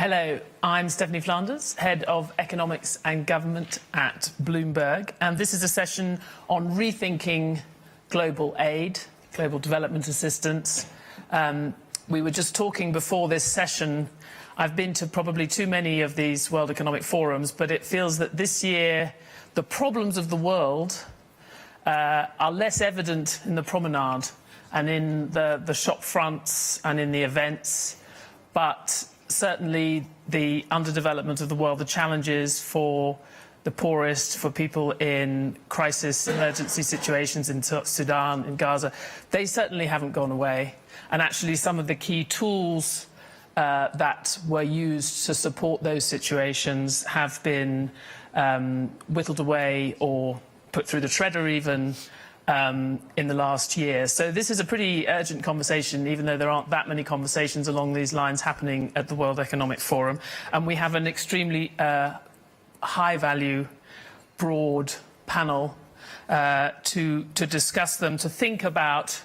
Hello, I'm Stephanie Flanders, Head of Economics and Government at Bloomberg, and this is a session on rethinking global aid, global development assistance. We were just talking before this session. I've been to probably too many of these World Economic Forums, but it feels that this year the problems of the world are less evident in the promenade and in the shop fronts and in the events, but certainly the underdevelopment of the world, the challenges for the poorest, for people in crisis, emergency situations in Sudan, in Gaza, they certainly haven't gone away. And actually some of the key tools that were used to support those situations have been whittled away or put through the shredder even in the last year. So this is a pretty urgent conversation, even though there aren't that many conversations along these lines happening at the World Economic Forum. And we have an extremely high-value, broad panel to discuss them, to think about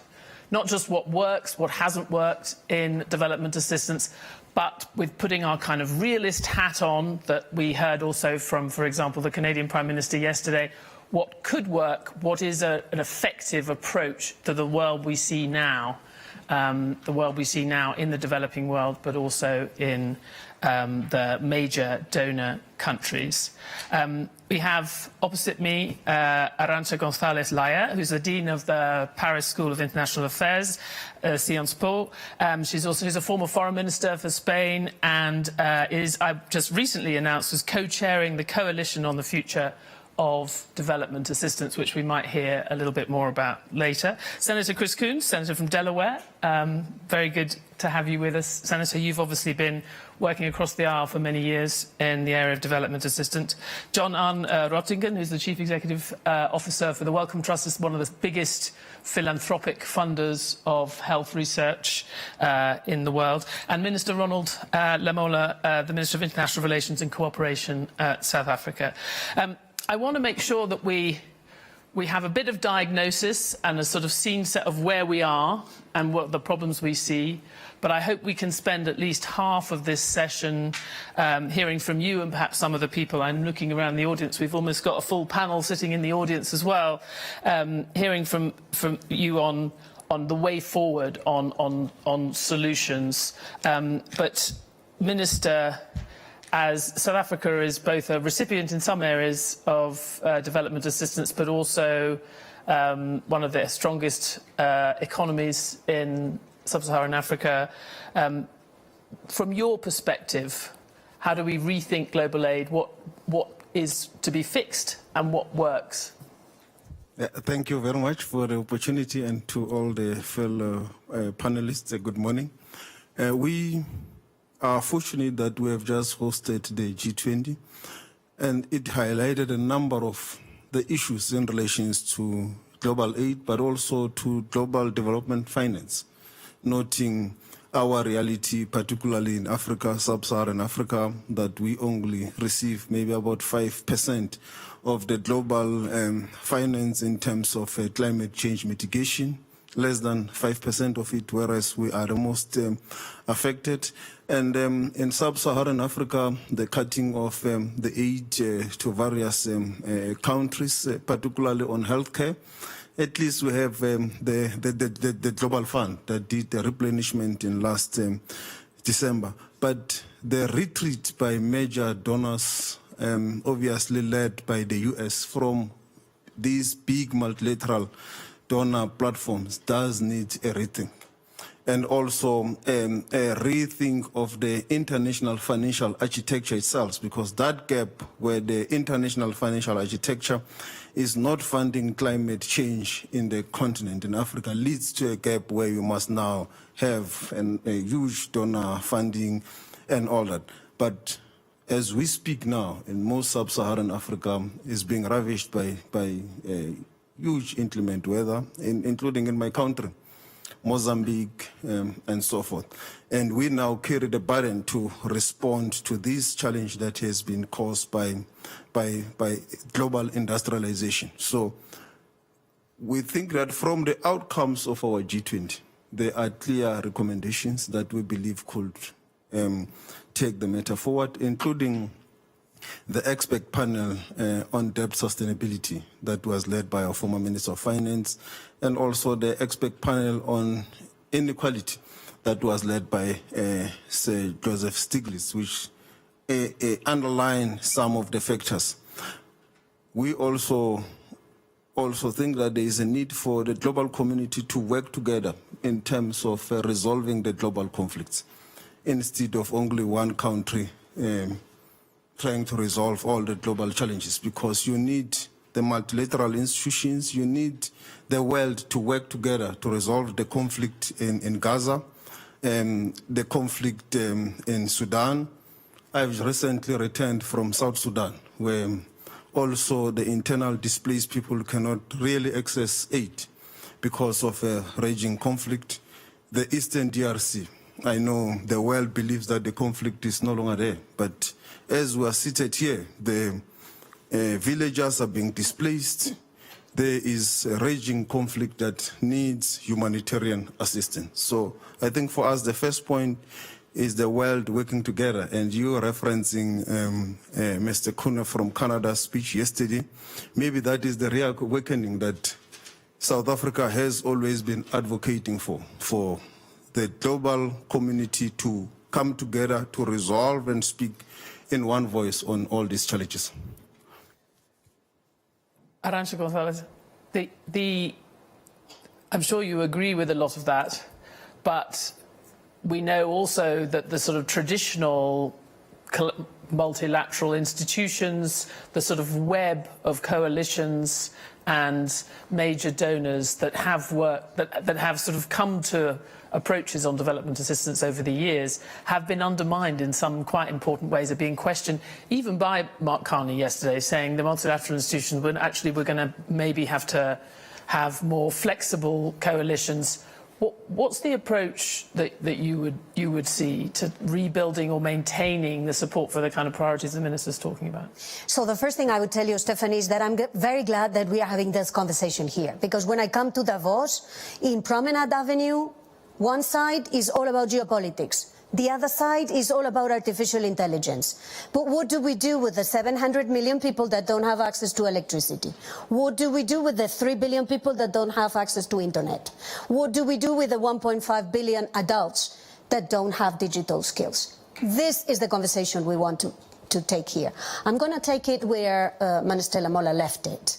not just what works, what hasn't worked in development assistance, but with putting our kind of realist hat on that we heard also from, for example, the Canadian Prime Minister yesterday, what could work, what is an effective approach to the world we see now, in the developing world, but also in the major donor countries. We have opposite me Arancha Gonzalez Laya, who's the Dean of the Paris School of International Affairs, Sciences Po. She's a former foreign minister for Spain and I've just recently announced, was co-chairing the Coalition on the Future of Development Assistance, which we might hear a little bit more about later. Senator Chris Coons, Senator from Delaware. Very good to have you with us. Senator, you've obviously been working across the aisle for many years in the area of development assistance. John-Arne Røttingen, who's the Chief Executive Officer for the Wellcome Trust, is one of the biggest philanthropic funders of health research in the world. And Minister Ronald Lamola, the Minister of International Relations and Cooperation at South Africa. I want to make sure that we have a bit of diagnosis and a sort of scene set of where we are and what the problems we see. But I hope we can spend at least half of this session hearing from you and perhaps some of the people. I'm looking around the audience. We've almost got a full panel sitting in the audience as well, hearing from you on the way forward, on solutions. But Minister, as South Africa is both a recipient in some areas of development assistance, but also one of the strongest economies in sub-Saharan Africa. From your perspective, how do we rethink global aid? What is to be fixed and what works? Thank you very much for the opportunity, and to all the fellow panelists, good morning. We are fortunate that we have just hosted the G20, and it highlighted a number of the issues in relation to global aid, but also to global development finance, noting our reality, particularly in Africa, sub-Saharan Africa, that we only receive maybe about 5% of the global finance in terms of climate change mitigation, less than 5% of it, whereas we are the most affected. And in sub-Saharan Africa, the cutting of the aid to various countries, particularly on healthcare. At least we have the Global Fund that did the replenishment in last December. But the retreat by major donors, obviously led by the US from these big multilateral donor platforms, does need a rethink. And also a rethink of the international financial architecture itself, because that gap where the international financial architecture is not funding climate change in the continent, in Africa, leads to a gap where you must now have a huge donor funding and all that. But as we speak now, in most sub-Saharan Africa is being ravished by huge inclement weather, including in my country, Mozambique, and so forth. And we now carry the burden to respond to this challenge that has been caused by global industrialization. So we think that from the outcomes of our G20, there are clear recommendations that we believe could take the matter forward, including the expert panel on debt sustainability that was led by our former Minister of Finance, and also the expert panel on inequality that was led by Sir Joseph Stiglitz, which underline some of the factors. We also think that there is a need for the global community to work together in terms of resolving the global conflicts, instead of only one country trying to resolve all the global challenges, because you need the multilateral institutions, you need the world to work together to resolve the conflict in Gaza, the conflict in Sudan. I've recently returned from South Sudan, where also the internal displaced people cannot really access aid because of a raging conflict. The Eastern DRC, I know the world believes that the conflict is no longer there, but as we are seated here, the villagers are being displaced. There is a raging conflict that needs humanitarian assistance. So I think for us, the first point is the world working together. And you referencing Mr. Kuna from Canada's speech yesterday, maybe that is the real awakening that South Africa has always been advocating for the global community to come together to resolve and speak in one voice on all these challenges. Arancha, Gonzalez, I'm sure you agree with a lot of that, but we know also that the sort of traditional multilateral institutions, the sort of web of coalitions and major donors that have worked, that have sort of come to approaches on development assistance over the years have been undermined in some quite important ways, are being questioned, even by Mark Carney yesterday, saying the multilateral institutions would actually, we're going to maybe have to have more flexible coalitions. What's the approach that you would see to rebuilding or maintaining the support for the kind of priorities the minister's talking about? So the first thing I would tell you, Stephanie, is that I'm very glad that we are having this conversation here, because when I come to Davos, in Promenade Avenue, one side is all about geopolitics. The other side is all about artificial intelligence. But what do we do with the 700 million people that don't have access to electricity? What do we do with the 3 billion people that don't have access to internet? What do we do with the 1.5 billion adults that don't have digital skills? This is the conversation we want to take here. I'm going to take it where Minister Lamola left it.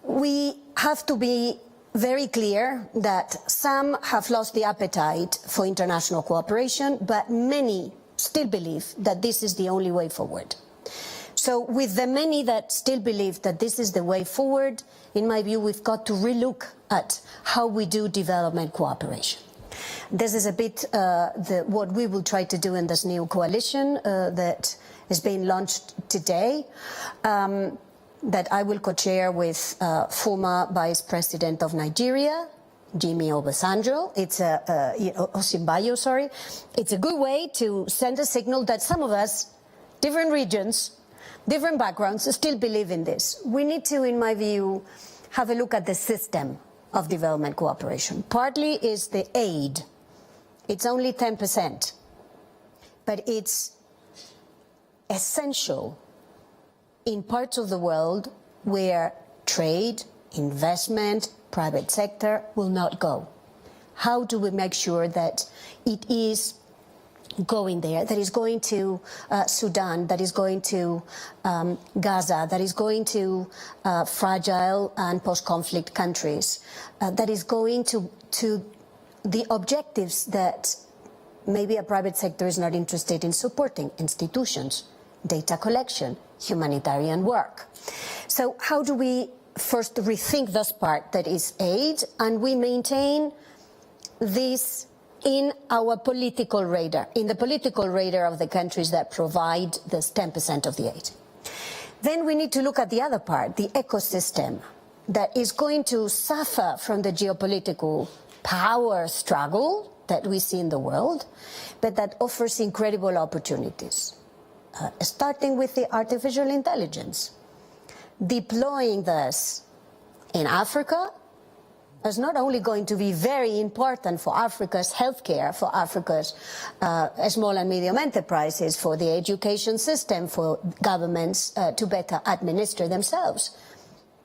We have to be very clear that some have lost the appetite for international cooperation, but many still believe that this is the only way forward. So with the many that still believe that this is the way forward, in my view, we've got to relook at how we do development cooperation. This is a bit what we will try to do in this new coalition that is being launched today. That I will co-chair with former Vice President of Nigeria, Jimmy Obasanjo. It's Osinbajo, sorry. It's a good way to send a signal that some of us, different regions, different backgrounds, still believe in this. We need to, in my view, have a look at the system of development cooperation. Partly is the aid. It's only 10%, but it's essential in parts of the world where trade, investment, private sector will not go. How do we make sure that it is going there, that is going to Sudan, that is going to Gaza, that is going to fragile and post-conflict countries, that is going to the objectives that maybe a private sector is not interested in supporting: institutions, data collection, humanitarian work. So how do we first rethink this part that is aid, and we maintain this in our political radar, in the political radar of the countries that provide this 10% of the aid. Then we need to look at the other part, the ecosystem that is going to suffer from the geopolitical power struggle that we see in the world, but that offers incredible opportunities. Starting with the artificial intelligence, deploying this in Africa, is not only going to be very important for Africa's healthcare, for Africa's small and medium enterprises, for the education system, for governments to better administer themselves,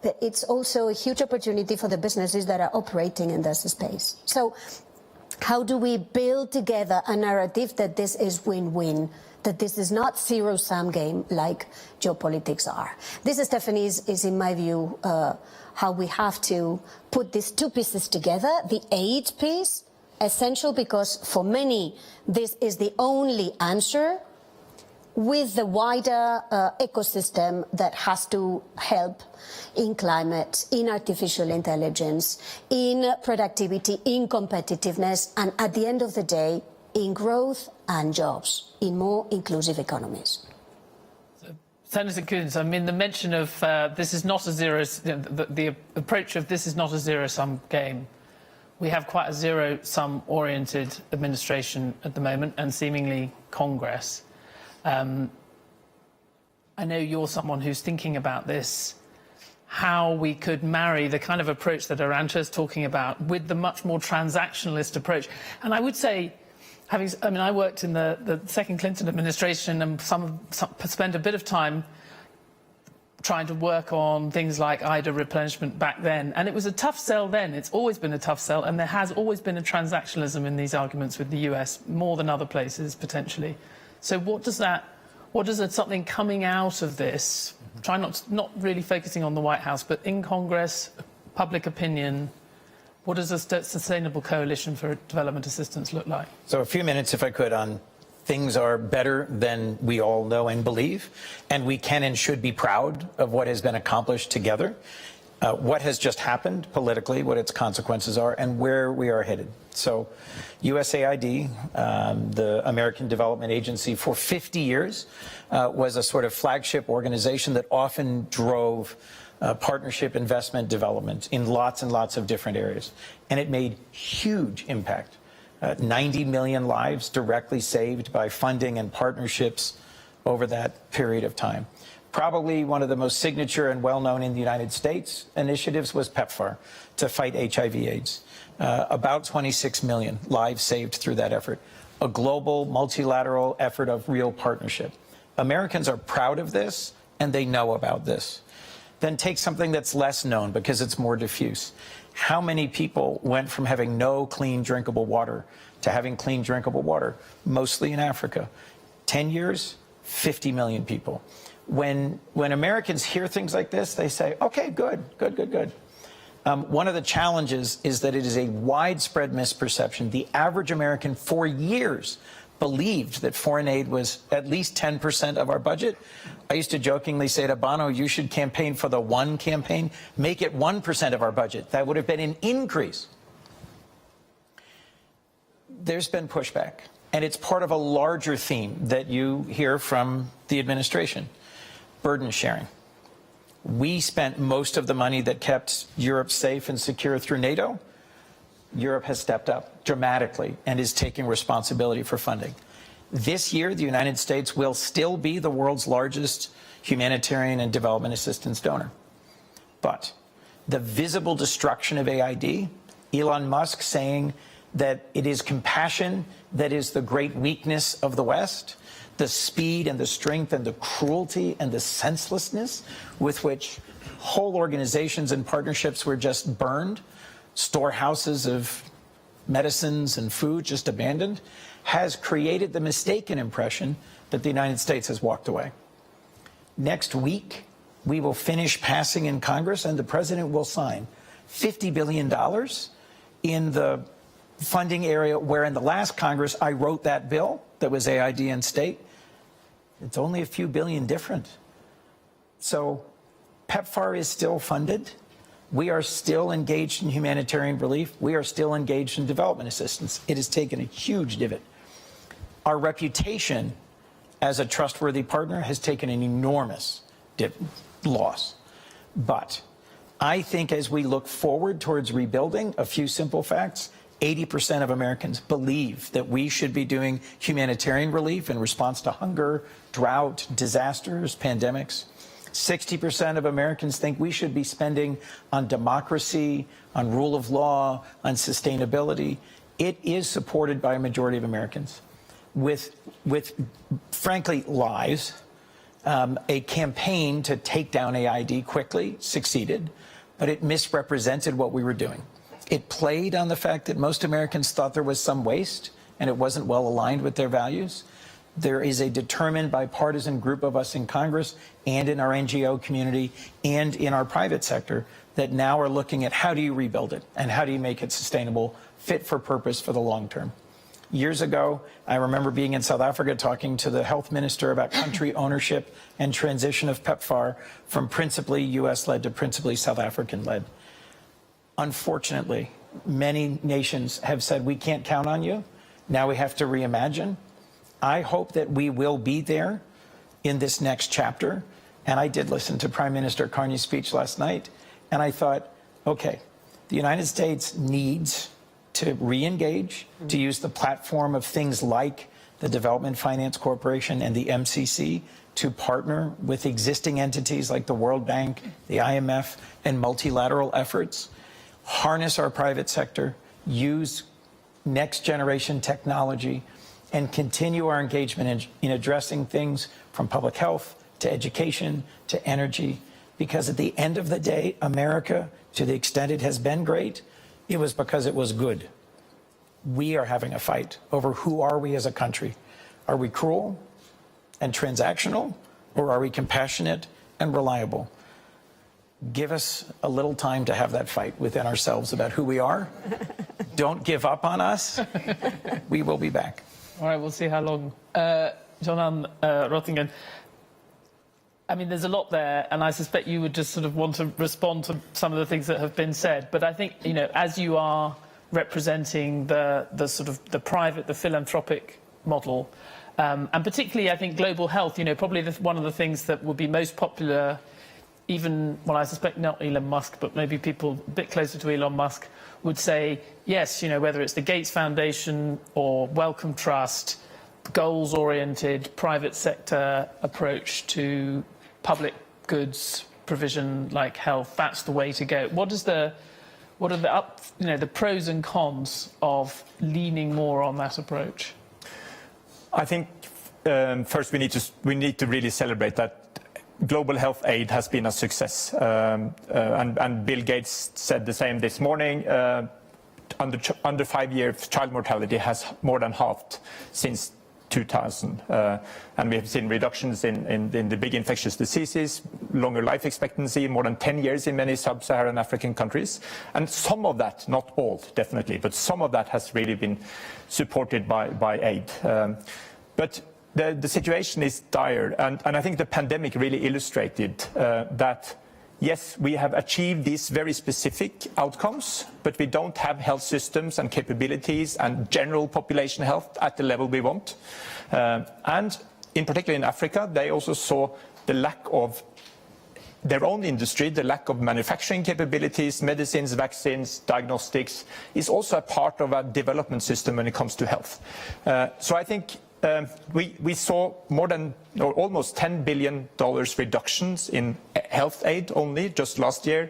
but it's also a huge opportunity for the businesses that are operating in this space. So how do we build together a narrative that this is win-win, that this is not zero-sum game like geopolitics are? This, Stephanie, is in my view, how we have to put these two pieces together. The aid piece, essential because for many this is the only answer, with the wider ecosystem that has to help in climate, in artificial intelligence, in productivity, in competitiveness, and at the end of the day, in growth and jobs, in more inclusive economies. Senator Coons, I mean, the mention of this is not a the approach of this is not a zero-sum game. We have quite a zero-sum oriented administration at the moment, and seemingly Congress. I know you're someone who's thinking about this, how we could marry the kind of approach that Arancha is talking about with the much more transactionalist approach. And I would say, I worked in the second Clinton administration and spent a bit of time trying to work on things like IDA replenishment back then. And it was a tough sell then. It's always been a tough sell. And there has always been a transactionalism in these arguments with the US, more than other places, potentially. So what does something coming out of this, try not really focusing on the White House, but in Congress, public opinion, what does a sustainable coalition for development assistance look like? So a few minutes, if I could, on things are better than we all know and believe, and we can and should be proud of what has been accomplished together, what has just happened politically, what its consequences are, and where we are headed. So USAID, the American Development Agency, for 50 years was a sort of flagship organization that often drove partnership, investment, development in lots and lots of different areas. And it made huge impact. 90 million lives directly saved by funding and partnerships over that period of time. Probably one of the most signature and well-known in the United States initiatives was PEPFAR to fight HIV/AIDS. About 26 million lives saved through that effort. A global, multilateral effort of real partnership. Americans are proud of this, and they know about this. Then take something that's less known because it's more diffuse. How many people went from having no clean drinkable water to having clean drinkable water, mostly in Africa? 10 years, 50 million people. When Americans hear things like this, they say, okay, good. One of the challenges is that it is a widespread misperception. The average American for years believed that foreign aid was at least 10% of our budget. I used to jokingly say to Bono, you should campaign for the one campaign, make it 1% of our budget. That would have been an increase. There's been pushback, and it's part of a larger theme that you hear from the administration. Burden sharing. We spent most of the money that kept Europe safe and secure through NATO. Europe has stepped up dramatically and is taking responsibility for funding. This year, the United States will still be the world's largest humanitarian and development assistance donor. But the visible destruction of AID, Elon Musk saying that it is compassion that is the great weakness of the West, the speed and the strength and the cruelty and the senselessness with which whole organizations and partnerships were just burned, storehouses of medicines and food just abandoned, has created the mistaken impression that the United States has walked away. Next week, we will finish passing in Congress and the president will sign $50 billion in the funding area where in the last Congress I wrote that bill that was AID and state. It's only a few billion different. So PEPFAR is still funded. We are still engaged in humanitarian relief. We are still engaged in development assistance. It has taken a huge divot. Our reputation as a trustworthy partner has taken an enormous loss. But I think as we look forward towards rebuilding, a few simple facts, 80% of Americans believe that we should be doing humanitarian relief in response to hunger, drought, disasters, pandemics. 60% of Americans think we should be spending on democracy, on rule of law, on sustainability. It is supported by a majority of Americans with frankly, lies. A campaign to take down AID quickly succeeded, but it misrepresented what we were doing. It played on the fact that most Americans thought there was some waste and it wasn't well aligned with their values. There is a determined bipartisan group of us in Congress and in our NGO community and in our private sector that now are looking at how do you rebuild it and how do you make it sustainable, fit for purpose for the long term. Years ago, I remember being in South Africa talking to the health minister about country ownership and transition of PEPFAR from principally US-led to principally South African-led. Unfortunately, many nations have said, we can't count on you. Now we have to reimagine. I hope that we will be there in this next chapter. And I did listen to Prime Minister Carney's speech last night, and I thought, okay, the United States needs to re-engage, to use the platform of things like the Development Finance Corporation and the MCC to partner with existing entities like the World Bank, the IMF, and multilateral efforts, harness our private sector, use next generation technology, and continue our engagement in addressing things from public health to education to energy. Because at the end of the day, America, to the extent it has been great, it was because it was good. We are having a fight over who are we as a country. Are we cruel and transactional, or are we compassionate and reliable? Give us a little time to have that fight within ourselves about who we are. Don't give up on us. We will be back. All right, we'll see how long. John-Arne, Røttingen, I mean, there's a lot there, and I suspect you would just sort of want to respond to some of the things that have been said. But I think, you know, as you are representing the sort of the private, the philanthropic model, and particularly, I think, global health, you know, probably one of the things that would be most popular, even, well, I suspect not Elon Musk, but maybe people a bit closer to Elon Musk would say, yes, you know, whether it's the Gates Foundation or Wellcome Trust, goals-oriented private sector approach to public goods provision like health, that's the way to go. What are the pros and cons of leaning more on that approach? I think first we need to really celebrate that global health aid has been a success, and Bill Gates said the same this morning. Under 5 years, child mortality has more than halved since 2000, and we have seen reductions in the big infectious diseases, longer life expectancy, more than 10 years in many sub-Saharan African countries. And some of that, not all, definitely, but some of that has really been supported by aid. But the situation is dire, and I think the pandemic really illustrated that, yes, we have achieved these very specific outcomes, but we don't have health systems and capabilities and general population health at the level we want. And in particular in Africa, they also saw the lack of their own industry, the lack of manufacturing capabilities, medicines, vaccines, diagnostics, is also a part of a development system when it comes to health. So I think we saw more than or almost $10 billion reductions in health aid only just last year.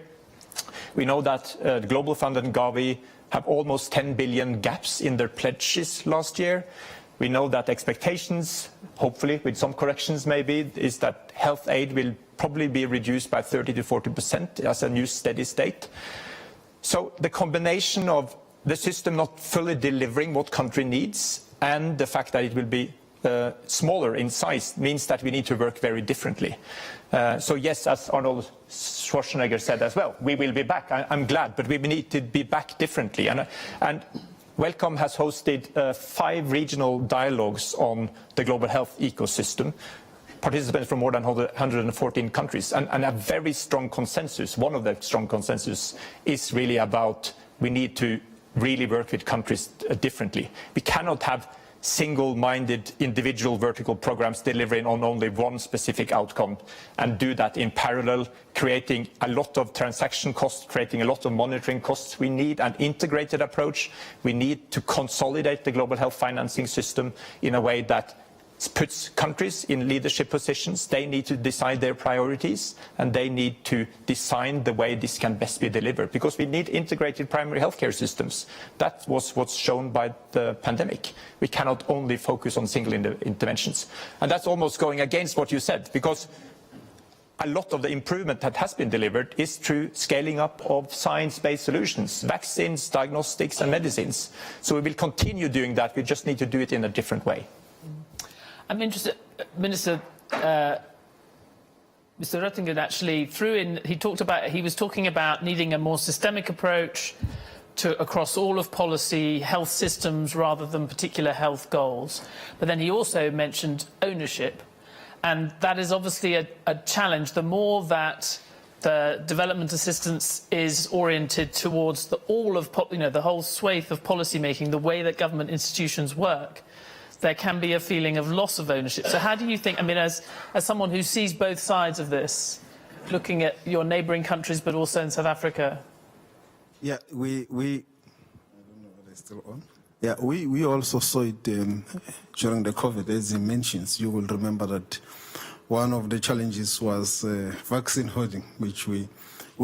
We know that the Global Fund and Gavi have almost 10 billion gaps in their pledges last year. We know that expectations, hopefully with some corrections maybe, is that health aid will probably be reduced by 30 to 40% as a new steady state. So the combination of the system not fully delivering what country needs and the fact that it will be smaller in size means that we need to work very differently. So yes, as Arnold Schwarzenegger said as well, we will be back. I'm glad, but we need to be back differently. And Wellcome has hosted 5 regional dialogues on the global health ecosystem, participants from more than 114 countries, and a very strong consensus. One of the strong consensus is really about we need to really work with countries differently. We cannot have single-minded individual vertical programs delivering on only one specific outcome and do that in parallel, creating a lot of transaction costs, creating a lot of monitoring costs. We need an integrated approach. We need to consolidate the global health financing system in a way that puts countries in leadership positions. They need to decide their priorities, and they need to design the way this can best be delivered, because we need integrated primary healthcare systems. That was what's shown by the pandemic. We cannot only focus on single interventions. And that's almost going against what you said, because a lot of the improvement that has been delivered is through scaling up of science-based solutions, vaccines, diagnostics and medicines. So we will continue doing that. We just need to do it in a different way. I'm interested, Minister, Mr. Røttingen actually threw in, he was talking about needing a more systemic approach across all of policy, health systems rather than particular health goals. But then he also mentioned ownership. And that is obviously a challenge. The more that the development assistance is oriented towards the whole swathe of policy making, the way that government institutions work, there can be a feeling of loss of ownership. So how do you think, I mean, as someone who sees both sides of this, looking at your neighbouring countries, but also in South Africa? Yeah, we I don't know whether it's still on. Yeah, we also saw it during the COVID, as he mentions. You will remember that one of the challenges was vaccine hoarding, which we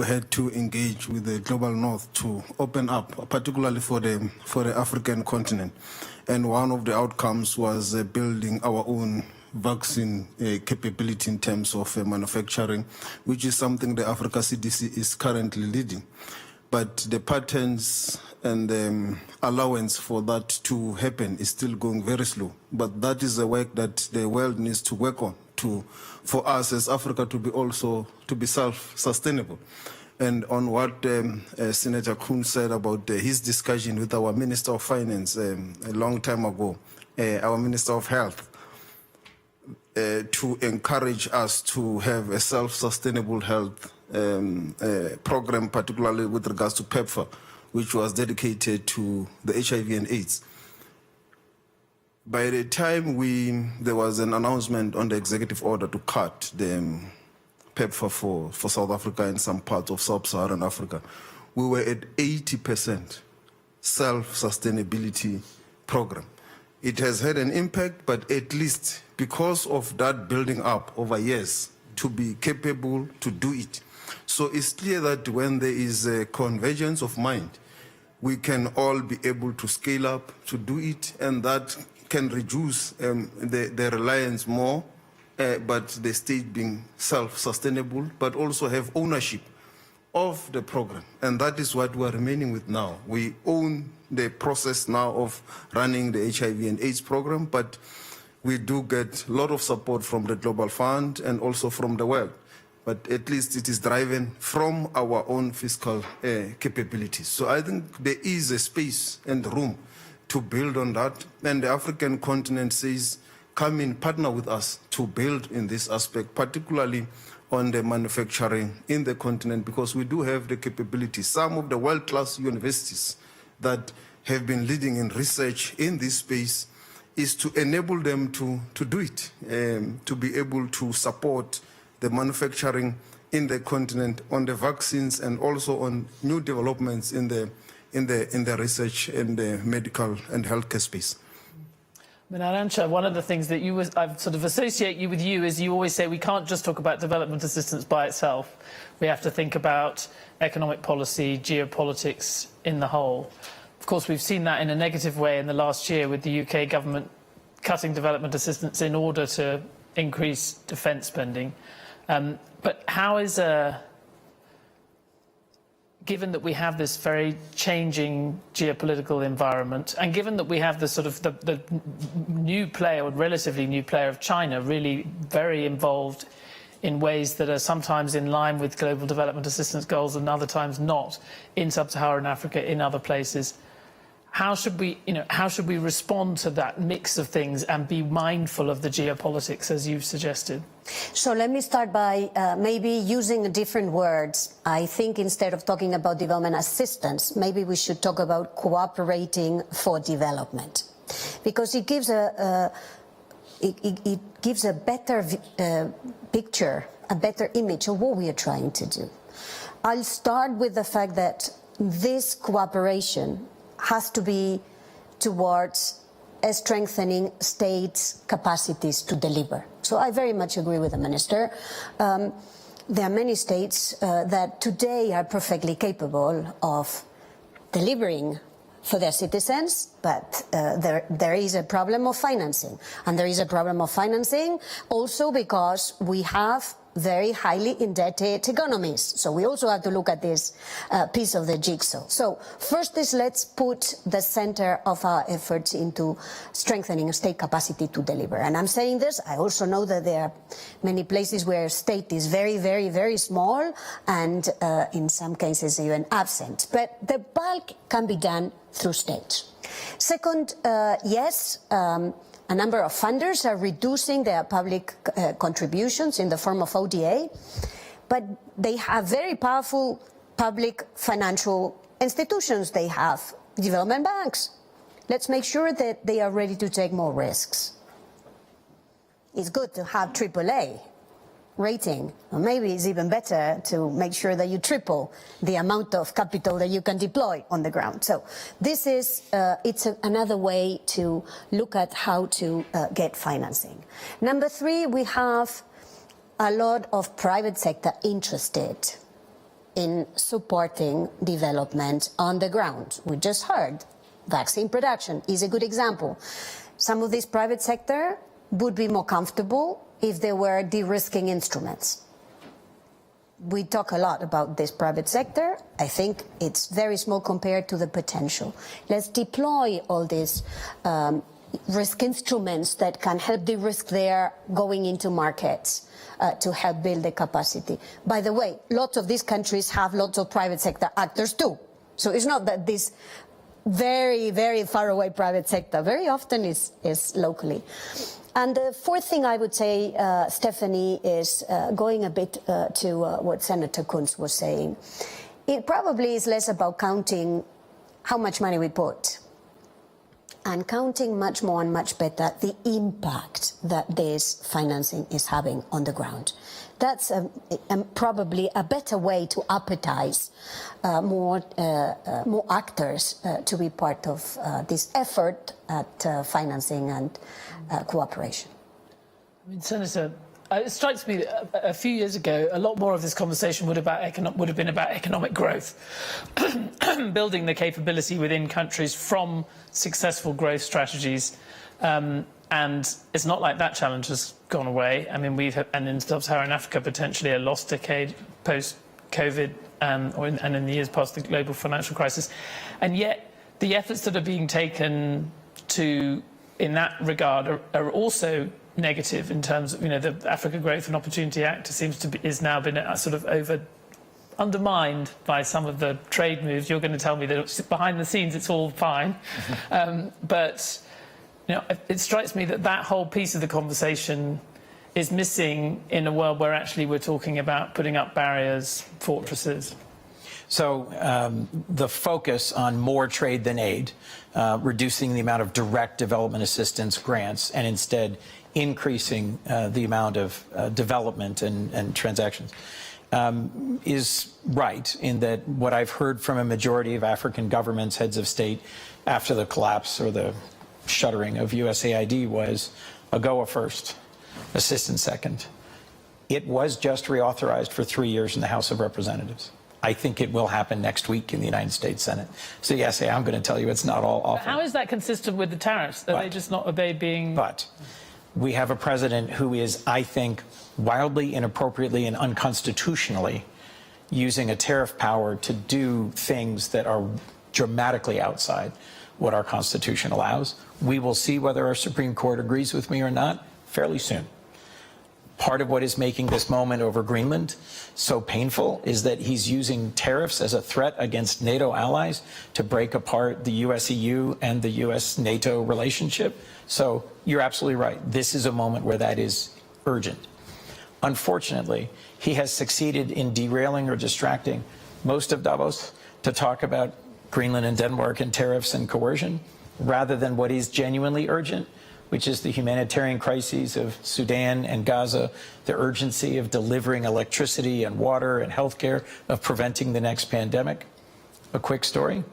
had to engage with the global north to open up, particularly for the African continent. And one of the outcomes was building our own vaccine capability in terms of manufacturing, which is something the Africa CDC is currently leading. But the patterns and the allowance for that to happen is still going very slow. But that is the work that the world needs to work on for us as Africa to be self-sustainable. And on what Senator Coons said about his discussion with our Minister of Finance a long time ago, our Minister of Health, to encourage us to have a self-sustainable health program, particularly with regards to PEPFAR, which was dedicated to the HIV and AIDS. By the time there was an announcement on the executive order to cut the PEPFAR for South Africa and some parts of sub-Saharan Africa, we were at 80% self-sustainability program. It has had an impact, but at least because of that building up over years to be capable to do it. So it's clear that when there is a convergence of mind, we can all be able to scale up to do it, and that can reduce the reliance more, but the state being self-sustainable, but also have ownership of the program. And that is what we are remaining with now. We own the process now of running the HIV and AIDS program, but we do get a lot of support from the Global Fund and also from the world. But at least it is driven from our own fiscal capabilities. So I think there is a space and room to build on that. And the African continent says, come in, partner with us to build in this aspect, particularly on the manufacturing in the continent, because we do have the capabilities. Some of the world-class universities that have been leading in research in this space is to enable them to do it, to be able to support the manufacturing in the continent on the vaccines and also on new developments in the research and the medical and healthcare space. Arancha, one of the things that I sort of associate you with you is you always say we can't just talk about development assistance by itself. We have to think about economic policy, geopolitics in the whole. Of course, we've seen that in a negative way in the last year with the UK government cutting development assistance in order to increase defence spending. But how is given that we have this very changing geopolitical environment, and given that we have the sort of the new player, or relatively new player of China, really very involved in ways that are sometimes in line with global development assistance goals and other times not, in sub-Saharan Africa, in other places, how should we respond to that mix of things and be mindful of the geopolitics, as you've suggested? So let me start by maybe using different words. I think instead of talking about development assistance, maybe we should talk about cooperating for development, because it gives a better picture, a better image of what we are trying to do. I'll start with the fact that this cooperation has to be towards strengthening states' capacities to deliver. So I very much agree with the Minister. There are many states that today are perfectly capable of delivering for their citizens, but there is a problem of financing. And there is a problem of financing also because we have very highly indebted economies. So we also have to look at this piece of the jigsaw. So first is let's put the center of our efforts into strengthening state capacity to deliver. And I'm saying this, I also know that there are many places where state is very, very, very small and in some cases even absent. But the bulk can be done through states. Second, yes, a number of funders are reducing their public contributions in the form of ODA, but they have very powerful public financial institutions. They have development banks. Let's make sure that they are ready to take more risks. It's good to have AAA rating, or maybe it's even better to make sure that you triple the amount of capital that you can deploy on the ground. So this is, another way to look at how to get financing. Number three, we have a lot of private sector interested in supporting development on the ground. We just heard vaccine production is a good example. Some of this private sector would be more comfortable if there were de-risking instruments. We talk a lot about this private sector. I think it's very small compared to the potential. Let's deploy all these risk instruments that can help de-risk their going into markets to help build the capacity. By the way, lots of these countries have lots of private sector actors too. So it's not that this very, very far away private sector very often is locally. And the fourth thing I would say, Stephanie, is going a bit to what Senator Coons was saying. It probably is less about counting how much money we put and counting much more and much better the impact that this financing is having on the ground. That's probably a better way to appetize more actors to be part of this effort at financing and cooperation. I mean, Senator, it strikes me that a few years ago, a lot more of this conversation would have been about economic growth, building the capability within countries from successful growth strategies. And it's not like that challenge has gone away. I mean, and in sub-Saharan Africa, potentially a lost decade post-COVID, and in the years past the global financial crisis. And yet, the efforts that are being taken in that regard are also negative in terms of, the Africa Growth and Opportunity Act is now been sort of undermined by some of the trade moves. You're going to tell me that behind the scenes it's all fine, but it strikes me that whole piece of the conversation is missing in a world where actually we're talking about putting up barriers, fortresses. So the focus on more trade than aid, reducing the amount of direct development assistance grants, and instead increasing the amount of development and transactions is right in that what I've heard from a majority of African governments, heads of state, after the collapse or the shuttering of USAID was AGOA first, assistance second. It was just reauthorized for 3 years in the House of Representatives. I think it will happen next week in the United States Senate. So yes, I'm going to tell you it's not all awful. How is that consistent with the tariffs? Are they just not being... But we have a president who is, I think, wildly, inappropriately, and unconstitutionally using a tariff power to do things that are dramatically outside what our Constitution allows. We will see whether our Supreme Court agrees with me or not fairly soon. Part of what is making this moment over Greenland so painful is that he's using tariffs as a threat against NATO allies to break apart the US-EU and the US-NATO relationship. So you're absolutely right. This is a moment where that is urgent. Unfortunately, he has succeeded in derailing or distracting most of Davos to talk about Greenland and Denmark and tariffs and coercion, rather than what is genuinely urgent, which is the humanitarian crises of Sudan and Gaza, the urgency of delivering electricity and water and healthcare, of preventing the next pandemic. A quick story.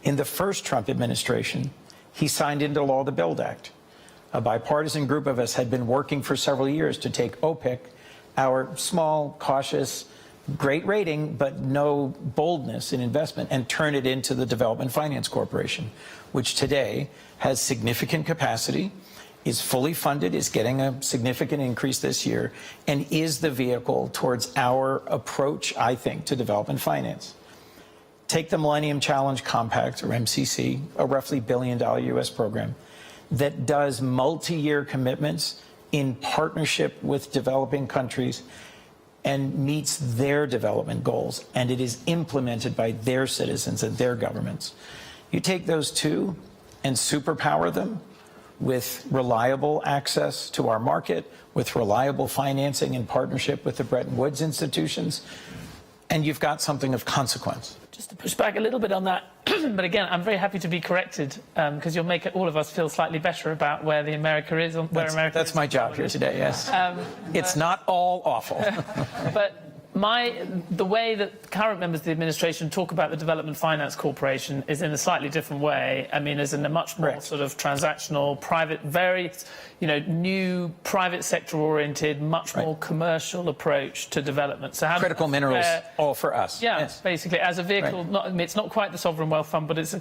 In the first Trump administration, He signed into law the BUILD Act. A bipartisan group of us had been working for several years to take OPIC, our small, cautious, great rating, but no boldness in investment, and turn it into the Development Finance Corporation, which today has significant capacity, is fully funded, is getting a significant increase this year, and is the vehicle towards our approach, I think, to development finance. Take the Millennium Challenge Compact, or MCC, a roughly $1 billion U.S. program that does multi-year commitments in partnership with developing countries and meets their development goals, and it is implemented by their citizens and their governments. You take those two and superpower them with reliable access to our market, with reliable financing in partnership with the Bretton Woods institutions, and you've got something of consequence. Just to push back a little bit on that, but again, I'm very happy to be corrected because you'll make all of us feel slightly better about where the America is, That's my job here today, yes. It's not all awful. But the way that current members of the administration talk about the Development Finance Corporation is in a slightly different way. I mean, as in a much more sort of transactional, private, very, new private sector oriented, much more commercial approach to development. So critical minerals, all for us. Yeah, basically, as a vehicle, it's not quite the sovereign wealth fund, but it's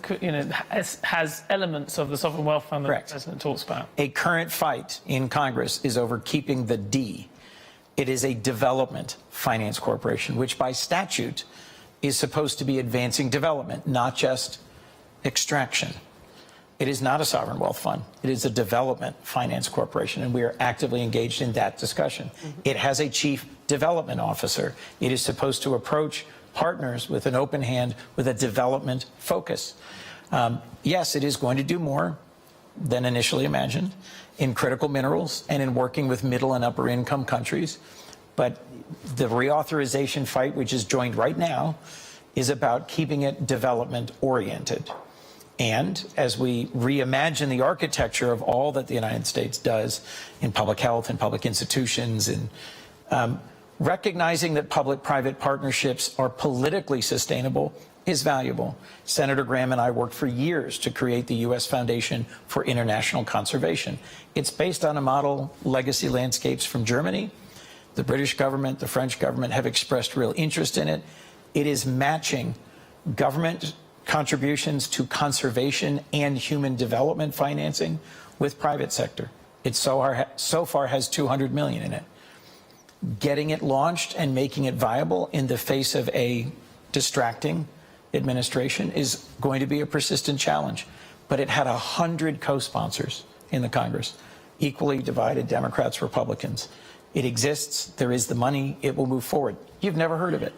has elements of the sovereign wealth fund that the president talks about. A current fight in Congress is over keeping the D. It is a development finance corporation, which by statute is supposed to be advancing development, not just extraction. It is not a sovereign wealth fund. It is a development finance corporation, and we are actively engaged in that discussion. It has a chief development officer. It is supposed to approach partners with an open hand, with a development focus. Yes, it is going to do more than initially imagined in critical minerals and in working with middle and upper income countries. But the reauthorization fight, which is joined right now, is about keeping it development oriented. And as we reimagine the architecture of all that the United States does in public health and public institutions, and recognizing that public-private partnerships are politically sustainable is valuable. Senator Graham and I worked for years to create the U.S. Foundation for International Conservation. It's based on a model, Legacy Landscapes from Germany. The British government, the French government have expressed real interest in it. It is matching government contributions to conservation and human development financing with private sector. It so far has $200 million in it. Getting it launched and making it viable in the face of a distracting administration is going to be a persistent challenge. But it had 100 co-sponsors in the Congress, equally divided Democrats, Republicans. It exists, there is the money, it will move forward. You've never heard of it.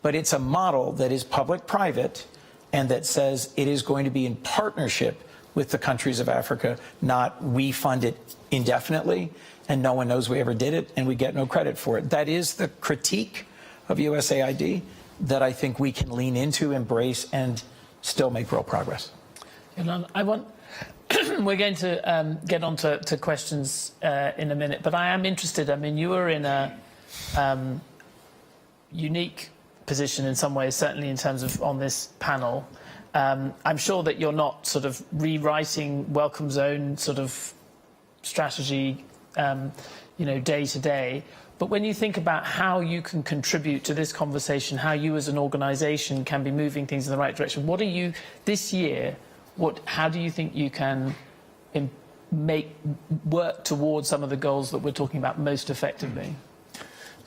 But it's a model that is public-private and that says it is going to be in partnership with the countries of Africa, not we fund it indefinitely and no one knows we ever did it and we get no credit for it. That is the critique of USAID that I think we can lean into, embrace, and still make real progress. We're going to get on to questions in a minute, but I am interested. I mean, you were in a unique position in some ways, certainly in terms of on this panel. I'm sure that you're not sort of rewriting Welcome Zone sort of strategy, day to day. But when you think about how you can contribute to this conversation, how you as an organisation can be moving things in the right direction, what are you this year? How do you think you can work towards some of the goals that we're talking about most effectively?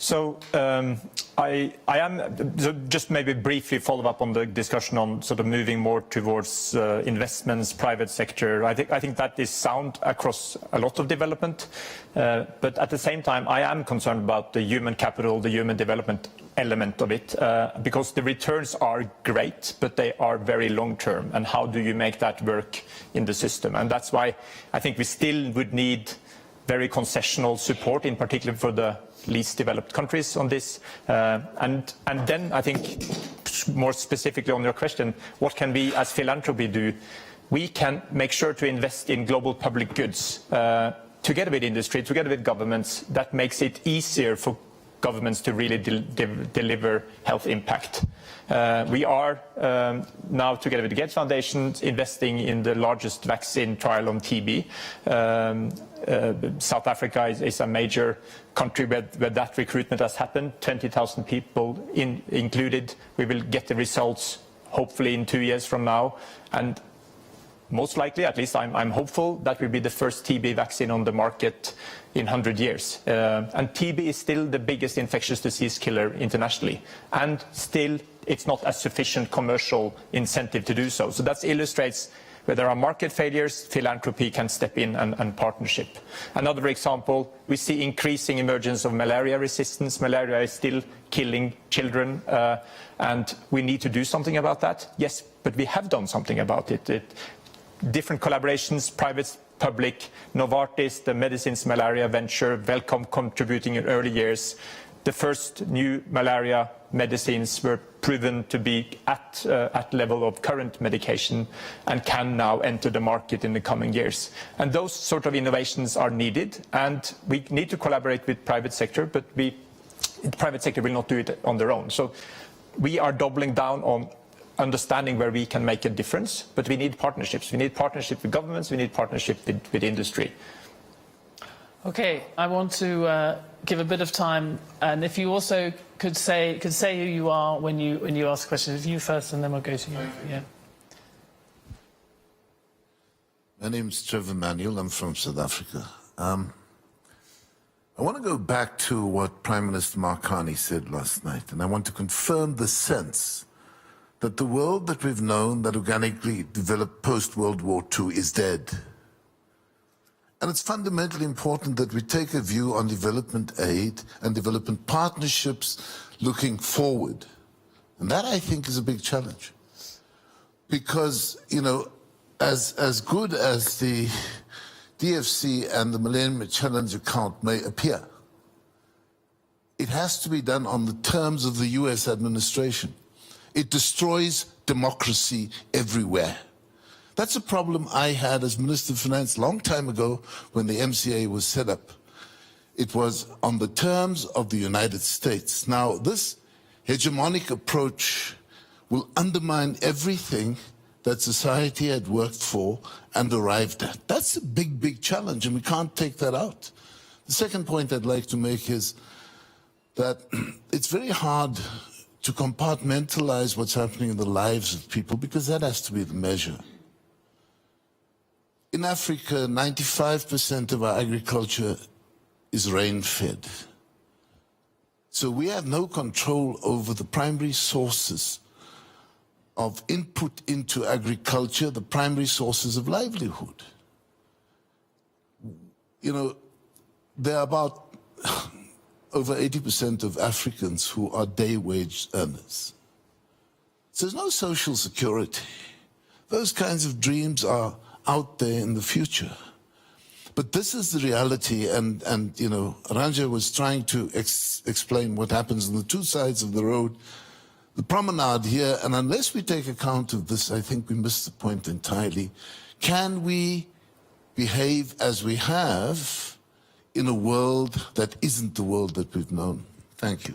So I am just maybe briefly follow up on the discussion on sort of moving more towards investments, private sector. I think that is sound across a lot of development, but at the same time I am concerned about the human capital, the human development element of it, because the returns are great, but they are very long term. And how do you make that work in the system? And that's why I think we still would need very concessional support, in particular for the least developed countries on this. And then I think more specifically on your question, what can we as philanthropy do? We can make sure to invest in global public goods together with industry, together with governments. That makes it easier for governments to really deliver health impact. We are now, together with the Gates Foundation, investing in the largest vaccine trial on TB. South Africa is a major country where that recruitment has happened, 20,000 people included. We will get the results hopefully in 2 years from now. And most likely, at least I'm hopeful, that will be the first TB vaccine on the market in 100 years. And TB is still the biggest infectious disease killer internationally. And still, it's not a sufficient commercial incentive to do so. So that illustrates where there are market failures, philanthropy can step in and partnership. Another example, we see increasing emergence of malaria resistance. Malaria is still killing children, and we need to do something about that. Yes, but we have done something about it. Different collaborations, private, public, Novartis, the Medicines Malaria Venture, Wellcome contributing in early years. The first new malaria medicines were proven to be at level of current medication and can now enter the market in the coming years. And those sort of innovations are needed, and we need to collaborate with private sector, but the private sector will not do it on their own. So we are doubling down on understanding where we can make a difference, but we need partnerships. We need partnership with governments, we need partnership with industry. Okay, I want to give a bit of time, and if you also could say who you are when you ask questions. You first, and then we'll go to you. Yeah. My name's Trevor Manuel. I'm from South Africa. I want to go back to what Prime Minister Mark Carney said last night, and I want to confirm the sense that the world that we've known, that organically developed post-World War II, is dead. And it's fundamentally important that we take a view on development aid and development partnerships looking forward. And that, I think, is a big challenge. Because, you know, as good as the DFC and the Millennium Challenge account may appear, it has to be done on the terms of the US administration. It destroys democracy everywhere. That's a problem I had as Minister of Finance a long time ago when the MCA was set up. It was on the terms of the United States. Now, this hegemonic approach will undermine everything that society had worked for and arrived at. That's a big, big challenge, and we can't take that out. The second point I'd like to make is that it's very hard to compartmentalize what's happening in the lives of people, because that has to be the measure. In Africa, 95% of our agriculture is rain-fed. So we have no control over the primary sources of input into agriculture, the primary sources of livelihood. You know, there are about over 80% of Africans who are day wage earners. So there's no social security. Those kinds of dreams are out there in the future. But this is the reality, and you know, Arancha was trying to explain what happens on the two sides of the road, the promenade here, and unless we take account of this, I think we miss the point entirely. Can we behave as we have in a world that isn't the world that we've known? Thank you.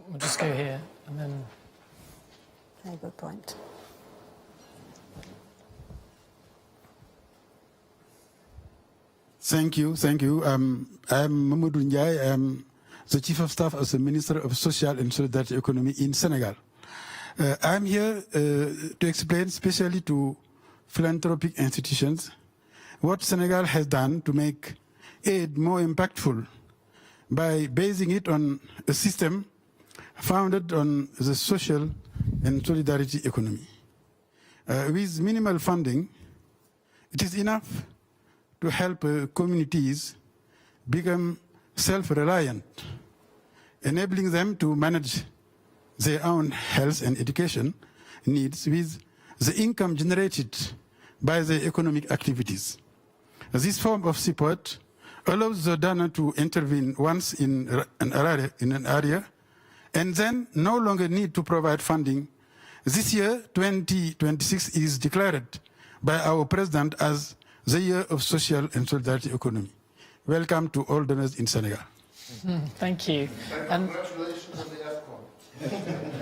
We'll just go here, and then... Very good point. Thank you, thank you. I'm Mamadou Ndiaye. I'm the Chief of Staff of the Minister of Social and Solidarity Economy in Senegal. I'm here to explain, especially to philanthropic institutions, what Senegal has done to make aid more impactful by basing it on a system founded on the social and solidarity economy. With minimal funding, it is enough to help communities become self-reliant, enabling them to manage their own health and education needs with the income generated by their economic activities. This form of support allows the donor to intervene once in an area and then no longer need to provide funding. This year, 2026, is declared by our President as the Year of Social and Solidarity Economy. Welcome to all donors in Senegal. Thank you. And congratulations on the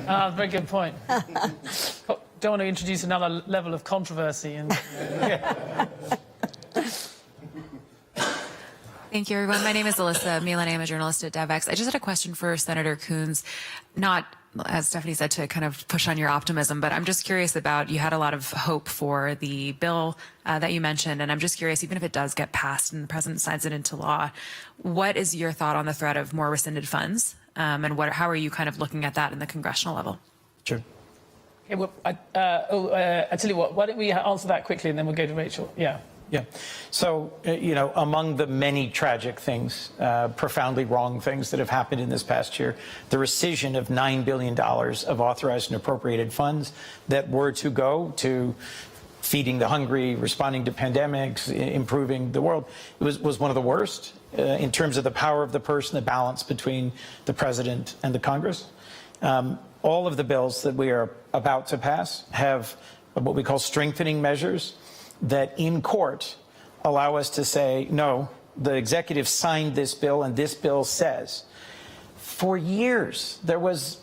AFCON. very good point. Don't want to introduce another level of controversy. And Thank you, everyone. My name is Alyssa Milan. I'm a journalist at DevX. I just had a question for Senator Coons, not, as Stephanie said, to kind of push on your optimism, but I'm just curious about, you had a lot of hope for the bill that you mentioned, and I'm just curious, even if it does get passed and the president signs it into law, what is your thought on the threat of more rescinded funds, and how are you kind of looking at that in the congressional level? Sure. okay, well, I tell you what, why don't we answer that quickly and then we'll go to Rachel. Yeah. Yeah. So, you know, among the many tragic things, profoundly wrong things that have happened in this past year, the rescission of $9 billion of authorized and appropriated funds that were to go to feeding the hungry, responding to pandemics, improving the world, it was one of the worst in terms of the power of the purse and the balance between the president and the Congress. All of the bills that we are about to pass have what we call strengthening measures that in court allow us to say, no, the executive signed this bill and this bill says. For years, there was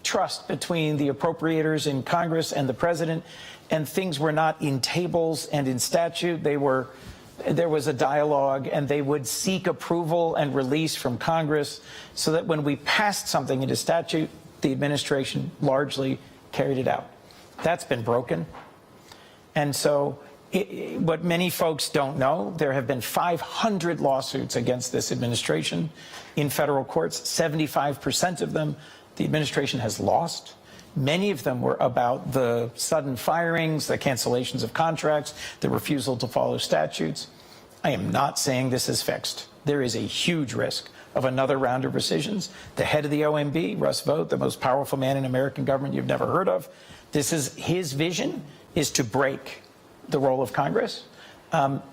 trust between the appropriators in Congress and the president, and things were not in tables and in statute. There was a dialogue, and they would seek approval and release from Congress so that when we passed something into statute, the administration largely carried it out. That's been broken. And so what many folks don't know, there have been 500 lawsuits against this administration in federal courts. 75% of them the administration has lost. Many of them were about the sudden firings, the cancellations of contracts, the refusal to follow statutes. I am not saying this is fixed. There is a huge risk of another round of rescissions. The head of the OMB, Russ Vought, the most powerful man in American government you've never heard of, his vision is to break the role of Congress.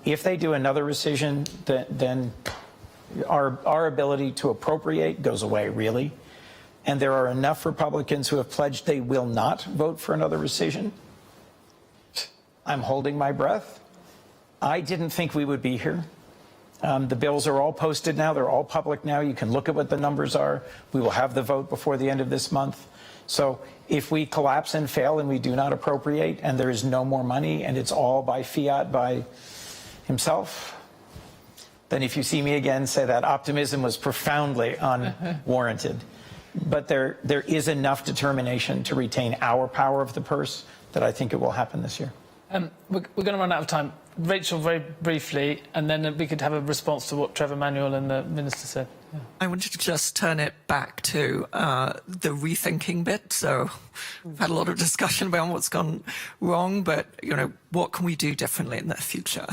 If they do another rescission, then our ability to appropriate goes away, really. And there are enough Republicans who have pledged they will not vote for another rescission. I'm holding my breath. I didn't think we would be here. The bills are all posted now. They're all public now. You can look at what the numbers are. We will have the vote before the end of this month. So if we collapse and fail and we do not appropriate and there is no more money and it's all by fiat by himself, then if you see me again, say that optimism was profoundly unwarranted. But there is enough determination to retain our power of the purse that I think it will happen this year. We're going to run out of time. Rachel, very briefly, and then we could have a response to what Trevor Manuel and the Minister said. Yeah. I wanted to just turn it back to the rethinking bit. So we've had a lot of discussion about what's gone wrong, but, you know, what can we do differently in the future?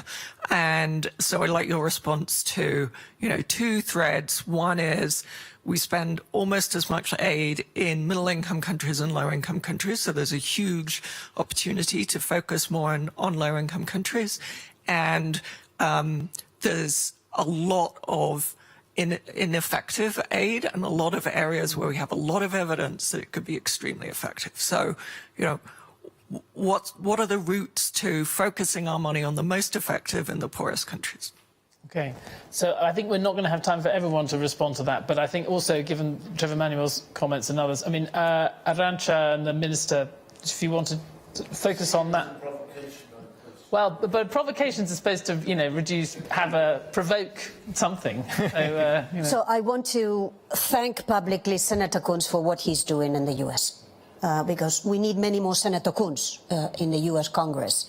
And so I'd like your response to, you know, two threads. One is we spend almost as much aid in middle-income countries and low-income countries, so there's a huge opportunity to focus more on low-income countries. And there's a lot of ineffective aid and a lot of areas where we have a lot of evidence that it could be extremely effective. So, you know, what are the routes to focusing our money on the most effective in the poorest countries? Okay, so I think we're not going to have time for everyone to respond to that, but I think also, given Trevor Manuel's comments and others, I mean, Arancha and the Minister, if you want to focus on that. Well, but provocations are supposed to, you know, provoke something. So, you know. So I want to thank publicly Senator Coons for what he's doing in the US. Because we need many more Senator Coons in the US Congress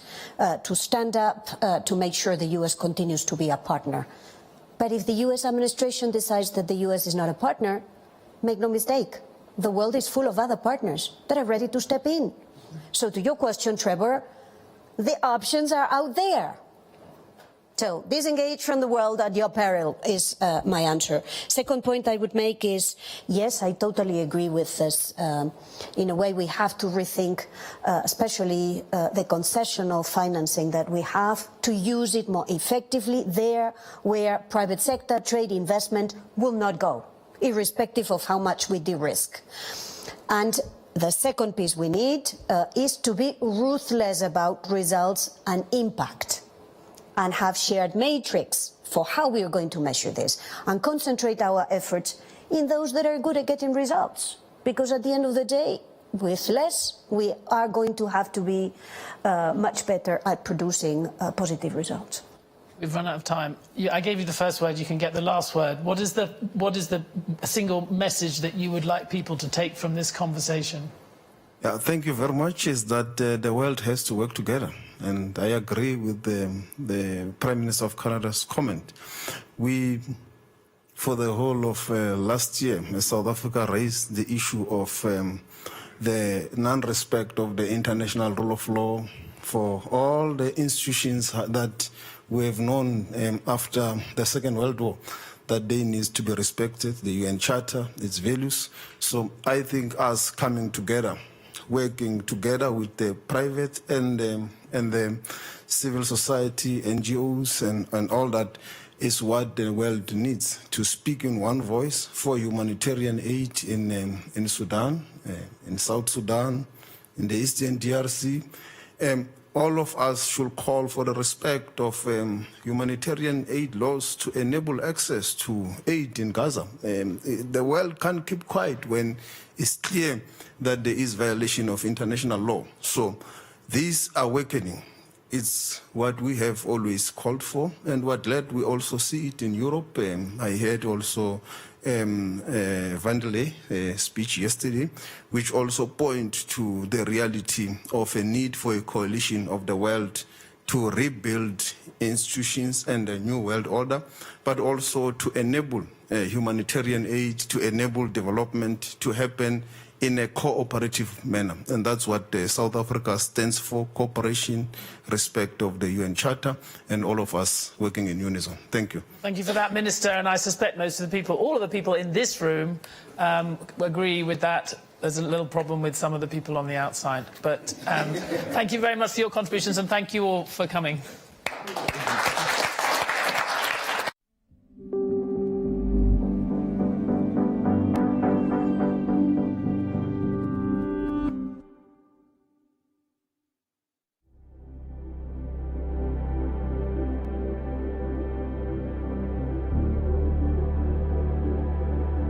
to stand up to make sure the US continues to be a partner. But if the US administration decides that the US is not a partner, make no mistake, the world is full of other partners that are ready to step in. So to your question, Trevor, the options are out there. So disengage from the world at your peril is my answer. Second point I would make is, yes, I totally agree with this. In a way, we have to rethink, especially the concessional financing that we have, to use it more effectively there where private sector trade investment will not go, irrespective of how much we de-risk. And the second piece we need is to be ruthless about results and impact, and have shared matrix for how we are going to measure this and concentrate our efforts in those that are good at getting results. Because at the end of the day, with less, we are going to have to be much better at producing positive results. We've run out of time. I gave you the first word, you can get the last word. What is the single message that you would like people to take from this conversation? Yeah, thank you very much. Is that the world has to work together. And I agree with the Prime Minister of Canada's comment. We, for the whole of last year, South Africa raised the issue of the non-respect of the international rule of law for all the institutions that we have known after the Second World War, that they need to be respected, the UN Charter, its values. So I think us coming together, working together with the private and the civil society, NGOs and all that is what the world needs, to speak in one voice for humanitarian aid in Sudan, in South Sudan, in the Eastern DRC. All of us should call for the respect of humanitarian aid laws to enable access to aid in Gaza. The world can't keep quiet when it's clear that there is violation of international law. So this awakening, it's what we have always called for, and what led, we also see it in Europe. I heard also Van der Leyen's speech yesterday, which also point to the reality of a need for a coalition of the world to rebuild institutions and a new world order, but also to enable humanitarian aid, to enable development to happen in a cooperative manner. And that's what South Africa stands for: cooperation, respect of the UN Charter, and all of us working in unison. Thank you. Thank you for that, Minister. And I suspect most of the people, all of the people in this room, agree with that. There's a little problem with some of the people on the outside. But thank you very much for your contributions, and thank you all for coming.